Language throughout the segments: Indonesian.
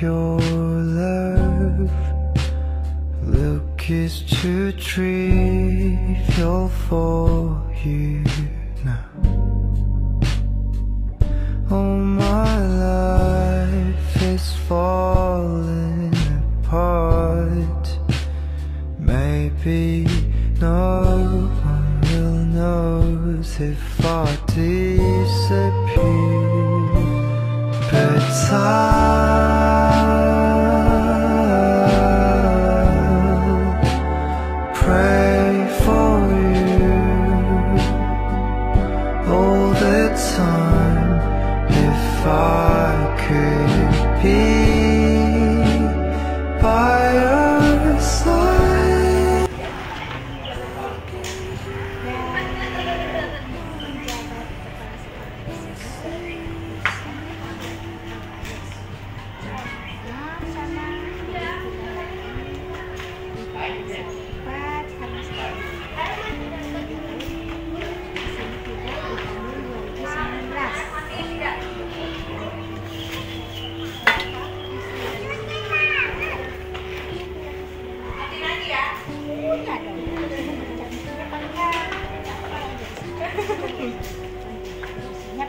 your love. Look is too trivial for you now. Oh, my life is falling apart. Maybe no one will notice if I disappear, but I'll pray for you all the time. If I could be by your side.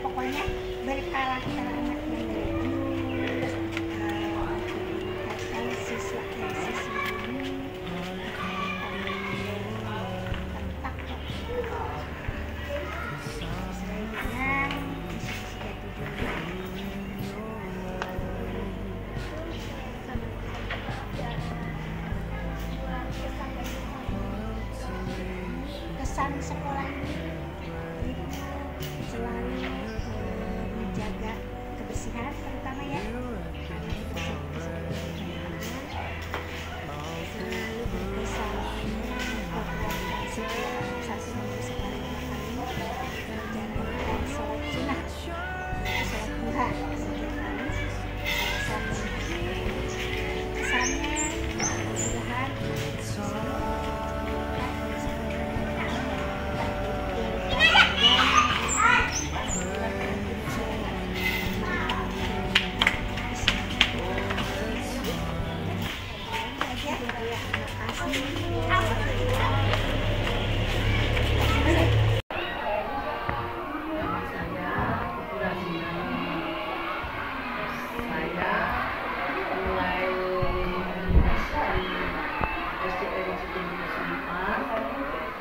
Pokoknya berkarakter anaknya kata siswa ini tentak kesan sekolah ini selalu menjaga kebersihan, terutama ya selalu berkesan melakukan setiap 1 minggu sekali menjalankan sholat sunnah, sholat duha setiap hari. Kesannya mudah-mudahan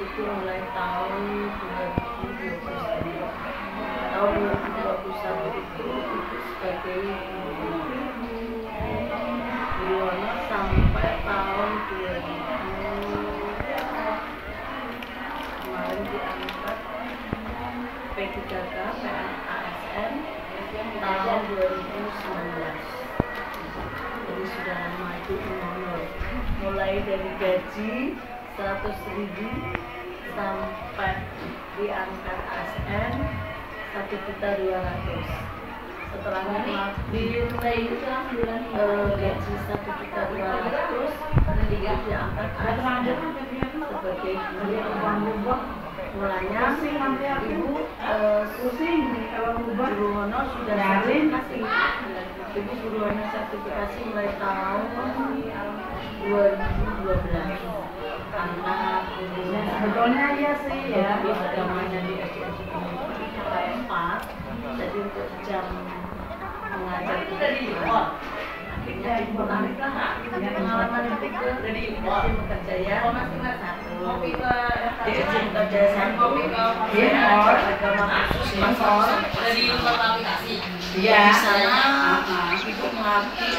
itu mulai tahun 2021 itu sebagai guru honor sampai tahun 2000 kemarin diangkat P3K PNASN tahun 2019. Jadi sudah lama itu honor, mulai dari gaji 100.000 sampai diangkat ASN 1.200.000. Setelah mengabdi gaji 1.200.000 diangkat ASN sebagai guru. Mulanya ibu guru honor sudah sertifikasi. Ibu guru honor sertifikasi mulai tahun 2012. Karena sebetulnya ya sih ya agamanya di SD KM4, jadi untuk jam mengajar itu akhirnya ibu ambillah pengalaman itu ke SD Mekarjaya 1 di SD Mekarjaya 1 agama khusus dari aplikasi di sana ibu mengabdi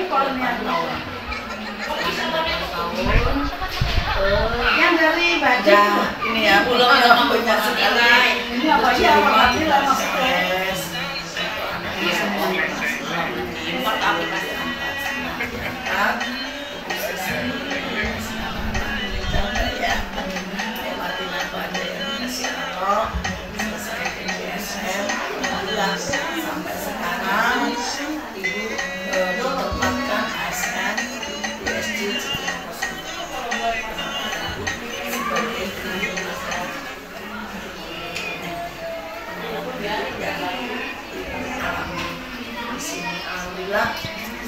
tahun yang dari baca ini ya pulau yang banyak sekali ini apa ya apabila stres anaknya semuanya import aplikasi ya mati apa aja yang kasih Allah selesai PSM alhamdulillah sampai sekarang ibu ditempatkan ASN di SD sini. Alhamdulillah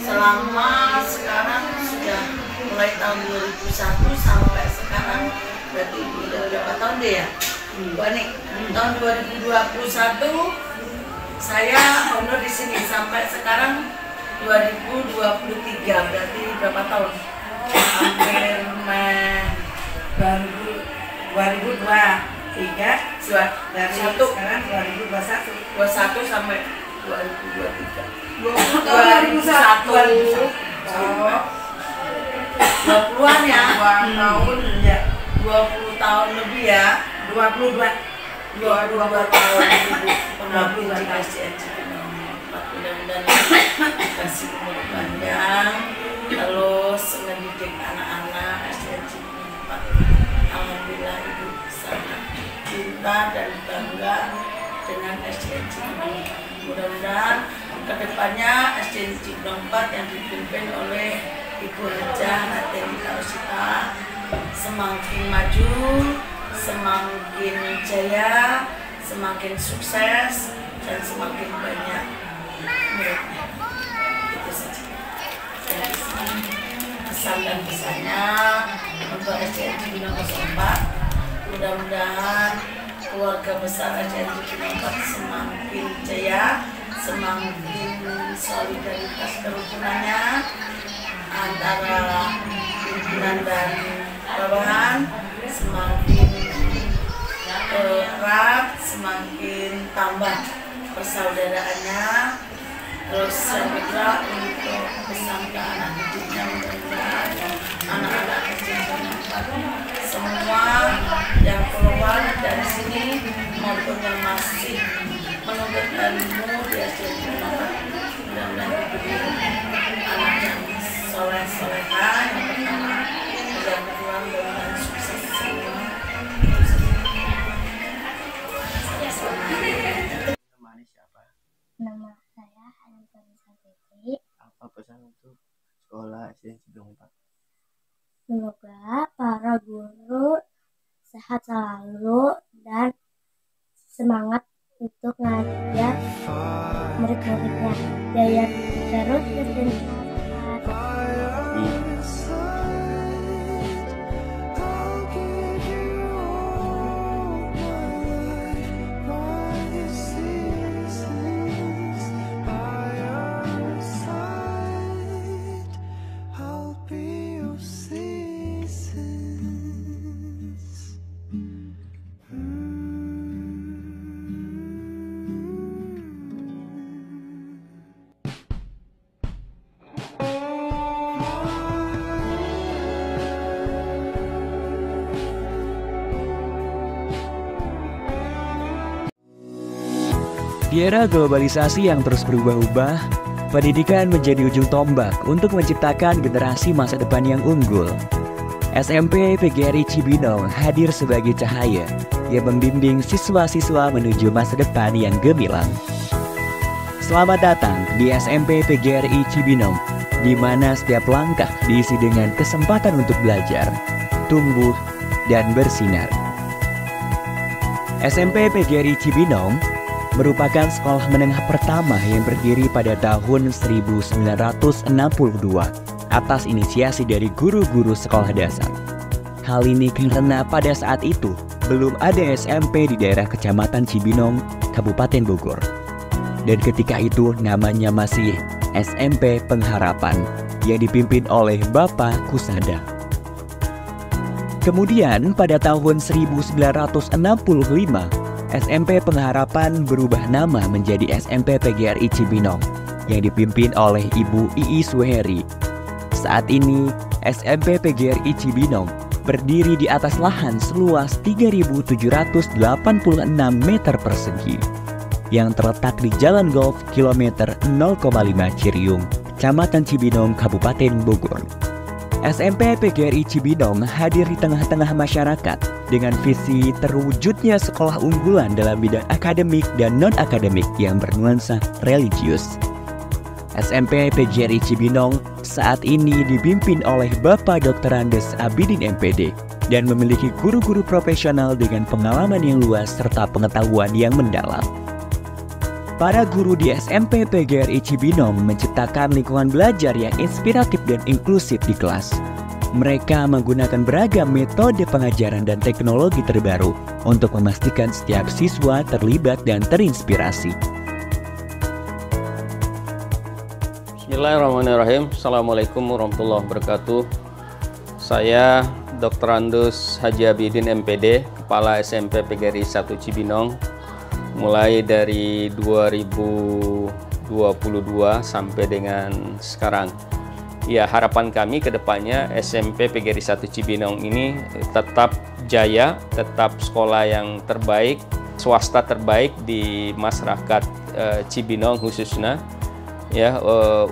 selama sekarang sudah mulai tahun 2001 sampai sekarang, berarti udah berapa tahun deh ya? Nih, tahun 2021 saya honor di sini sampai sekarang 2023, berarti berapa tahun? Hampir 2023 dari sekarang 2021 sampai 2023. 20-an ya, 20 tahun lebih ya, 22 tahun pengabdi di SDN Cibinong 4. Mudah-mudahan kasih umur panjang, terus mendidik anak-anak SDN Cibinong 4. Alhamdulillah Ibu sangat cinta dan bangga dengan SDN Cibinong. Mudah-mudahan kedepannya SDN Cibinong 4 yang dipimpin oleh Ibu Hajah Nateni Tausita semakin maju, semakin jaya, semakin sukses, dan semakin banyak muridnya. Itu saja. Pesan dan pesannya untuk SDN Cibinong 04, mudah-mudahan keluarga besar SDN Cibinong 4 semakin jaya, semakin solidaritas kerukunannya antara pimpinan dan bawahan semakin erat, semakin tambah persaudaraannya. Terus saya juga untuk pesan ke anak didiknya, mudah-mudahan anak-anak SDN semua yang keluar dari sini maupun yang masih menuntut ilmu di SDN mudah-mudahan diberi anak yang soleh-solehah, yang pertama, yang kedua mudah-mudahan sukses semua. Namanya siapa? Nama saya Hanifah Fitri. Apa pesan untuk sekolah SDN Cibinong 4? Semoga para guru sehat selalu dan semangat untuk ngajar murid-muridnya. Jaya terus dan Di era globalisasi yang terus berubah-ubah, pendidikan menjadi ujung tombak untuk menciptakan generasi masa depan yang unggul. SMP PGRI Cibinong hadir sebagai cahaya yang membimbing siswa-siswa menuju masa depan yang gemilang. Selamat datang di SMP PGRI Cibinong, di mana setiap langkah diisi dengan kesempatan untuk belajar, tumbuh, dan bersinar. SMP PGRI Cibinong merupakan sekolah menengah pertama yang berdiri pada tahun 1962 atas inisiasi dari guru-guru sekolah dasar. Hal ini karena pada saat itu belum ada SMP di daerah Kecamatan Cibinong, Kabupaten Bogor. Dan ketika itu namanya masih SMP Pengharapan yang dipimpin oleh Bapak Kusada. Kemudian pada tahun 1965, SMP Pengharapan berubah nama menjadi SMP PGRI Cibinong yang dipimpin oleh Ibu Iis Suheri. Saat ini, SMP PGRI Cibinong berdiri di atas lahan seluas 3.786 meter persegi yang terletak di Jalan Golf kilometer 0,5 Ciriung, Kecamatan Cibinong, Kabupaten Bogor. SMP PGRI Cibinong hadir di tengah-tengah masyarakat dengan visi terwujudnya sekolah unggulan dalam bidang akademik dan non-akademik yang bernuansa religius. SMP PGRI Cibinong saat ini dipimpin oleh Bapak Dr. Andes Abidin MPD dan memiliki guru-guru profesional dengan pengalaman yang luas serta pengetahuan yang mendalam. para guru di SMP PGRI Cibinong menciptakan lingkungan belajar yang inspiratif dan inklusif di kelas. Mereka menggunakan beragam metode pengajaran dan teknologi terbaru untuk memastikan setiap siswa terlibat dan terinspirasi. Bismillahirrahmanirrahim. Assalamualaikum warahmatullahi wabarakatuh. Saya Dr. Andus Haji Abidin MPD, Kepala SMP PGRI 1 Cibinong, mulai dari 2022 sampai dengan sekarang. Ya, harapan kami ke depannya SMP PGRI 1 Cibinong ini tetap jaya, tetap sekolah yang terbaik, swasta terbaik di masyarakat Cibinong khususnya, ya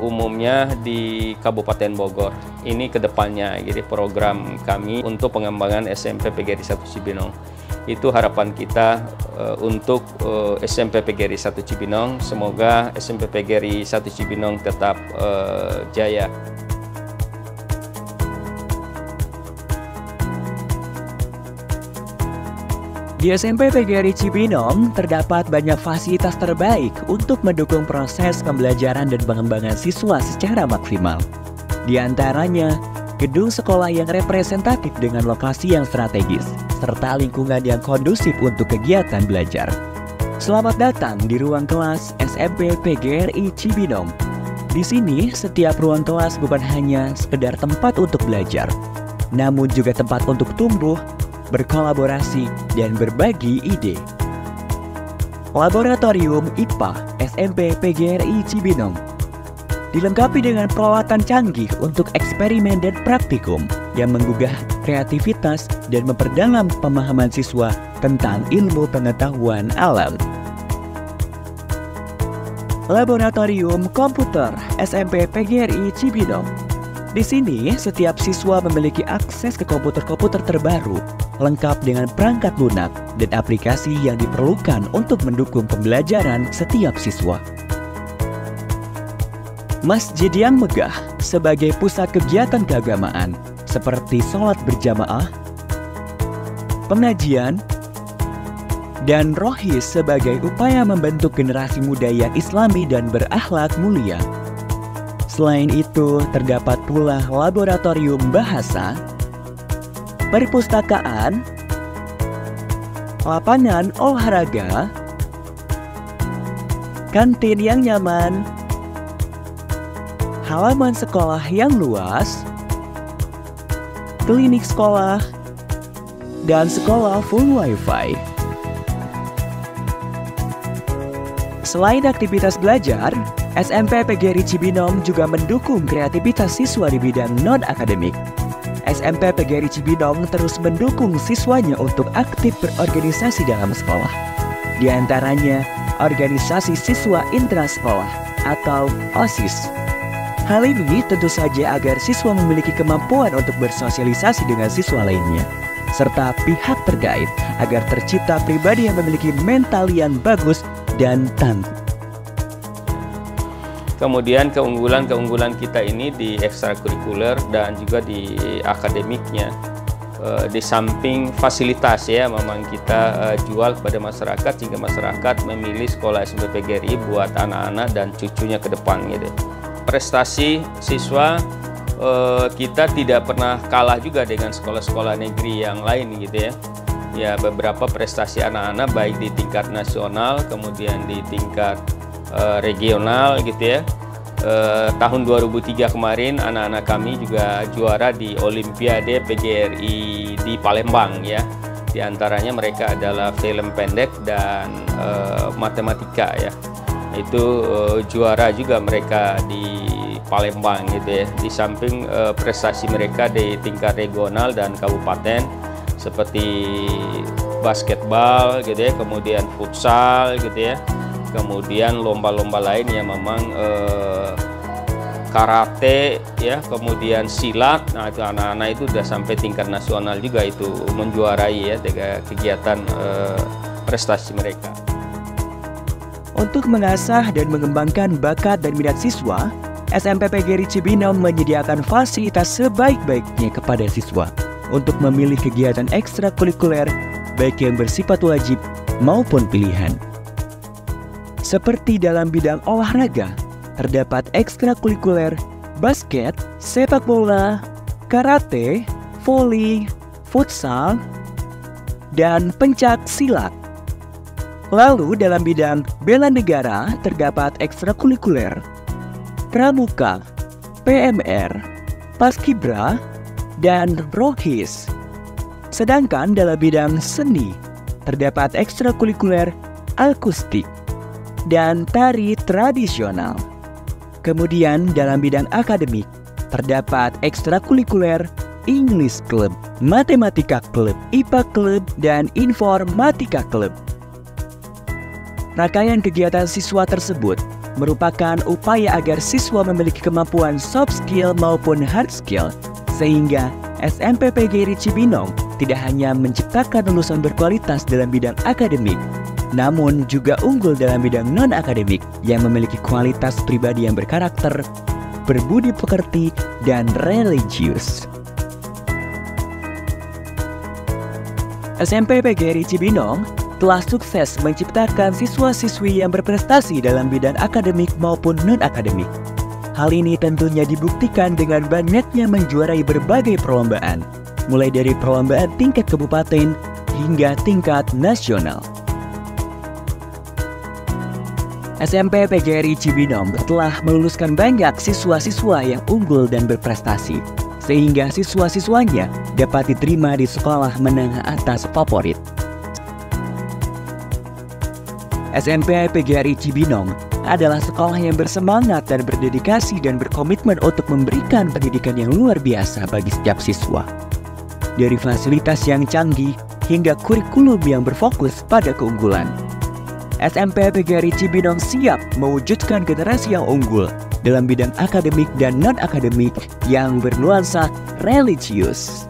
umumnya di Kabupaten Bogor. Ini ke depannya, jadi program kami untuk pengembangan SMP PGRI 1 Cibinong. Itu harapan kita untuk SMP PGRI 1 Cibinong. Semoga SMP PGRI 1 Cibinong tetap jaya. Di SMP PGRI Cibinong terdapat banyak fasilitas terbaik untuk mendukung proses pembelajaran dan pengembangan siswa secara maksimal. Di antaranya, gedung sekolah yang representatif dengan lokasi yang strategis, serta lingkungan yang kondusif untuk kegiatan belajar. Selamat datang di ruang kelas SMP PGRI Cibinong. Di sini, setiap ruang kelas bukan hanya sekedar tempat untuk belajar, namun juga tempat untuk tumbuh, berkolaborasi, dan berbagi ide. Laboratorium IPA SMP PGRI Cibinong dilengkapi dengan peralatan canggih untuk eksperimen dan praktikum yang menggugah kreativitas dan memperdalam pemahaman siswa tentang ilmu pengetahuan alam. Laboratorium Komputer SMP PGRI Cibinong. Di sini, setiap siswa memiliki akses ke komputer-komputer terbaru, lengkap dengan perangkat lunak dan aplikasi yang diperlukan untuk mendukung pembelajaran setiap siswa. Masjid yang megah sebagai pusat kegiatan keagamaan seperti sholat berjamaah, pengajian, dan rohis sebagai upaya membentuk generasi muda yang islami dan berakhlak mulia. Selain itu, terdapat pula laboratorium bahasa, perpustakaan, lapangan olahraga, kantin yang nyaman, halaman sekolah yang luas, klinik sekolah, dan sekolah full wifi. Selain aktivitas belajar, SMP PGRI Cibinong juga mendukung kreativitas siswa di bidang non-akademik. SMP PGRI Cibinong terus mendukung siswanya untuk aktif berorganisasi dalam sekolah. Di antaranya, organisasi siswa intrasekolah atau OSIS. Hal ini tentu saja agar siswa memiliki kemampuan untuk bersosialisasi dengan siswa lainnya, serta pihak terkait agar tercipta pribadi yang memiliki mental yang bagus dan tangguh. Kemudian keunggulan kita ini di ekstrakurikuler dan juga di akademiknya. Di samping fasilitas ya, memang kita jual kepada masyarakat sehingga masyarakat memilih sekolah SMP PGRI buat anak-anak dan cucunya ke depan gitu. Prestasi siswa kita tidak pernah kalah juga dengan sekolah-sekolah negeri yang lain gitu ya. Ya, beberapa prestasi anak-anak baik di tingkat nasional kemudian di tingkat regional gitu ya. Tahun 2003 kemarin anak-anak kami juga juara di Olimpiade PGRI di Palembang ya. Di antaranya mereka adalah film pendek dan matematika ya. Itu juara juga mereka di Palembang gitu ya. Di samping prestasi mereka di tingkat regional dan kabupaten seperti basketball gitu ya, kemudian futsal gitu ya. Kemudian lomba-lomba lain yang memang karate ya, kemudian silat. Nah, itu anak-anak itu udah sampai tingkat nasional juga itu menjuarai ya kegiatan prestasi mereka. Untuk mengasah dan mengembangkan bakat dan minat siswa, SMP PGRI Cibinong menyediakan fasilitas sebaik-baiknya kepada siswa untuk memilih kegiatan ekstrakurikuler baik yang bersifat wajib maupun pilihan. Seperti dalam bidang olahraga, terdapat ekstrakurikuler basket, sepak bola, karate, voli, futsal, dan pencak silat. Lalu dalam bidang bela negara terdapat ekstrakurikuler pramuka, PMR, paskibra, dan rohis. Sedangkan dalam bidang seni terdapat ekstrakurikuler akustik dan tari tradisional. Kemudian dalam bidang akademik terdapat ekstrakurikuler English Club, Matematika Club, IPA Club, dan Informatika Club. Rangkaian kegiatan siswa tersebut merupakan upaya agar siswa memiliki kemampuan soft skill maupun hard skill, sehingga SMP PGRI Cibinong tidak hanya menciptakan lulusan berkualitas dalam bidang akademik, namun juga unggul dalam bidang non-akademik yang memiliki kualitas pribadi yang berkarakter, berbudi pekerti, dan religius. SMP PGRI Cibinong telah sukses menciptakan siswa-siswi yang berprestasi dalam bidang akademik maupun non-akademik. Hal ini tentunya dibuktikan dengan banyaknya menjuarai berbagai perlombaan, mulai dari perlombaan tingkat kabupaten hingga tingkat nasional. SMP PGRI Cibinong telah meluluskan banyak siswa-siswa yang unggul dan berprestasi, sehingga siswa-siswanya dapat diterima di sekolah menengah atas favorit. SMP PGRI Cibinong adalah sekolah yang bersemangat dan berdedikasi dan berkomitmen untuk memberikan pendidikan yang luar biasa bagi setiap siswa. Dari fasilitas yang canggih hingga kurikulum yang berfokus pada keunggulan. SMP PGRI Cibinong siap mewujudkan generasi yang unggul dalam bidang akademik dan non-akademik yang bernuansa religius.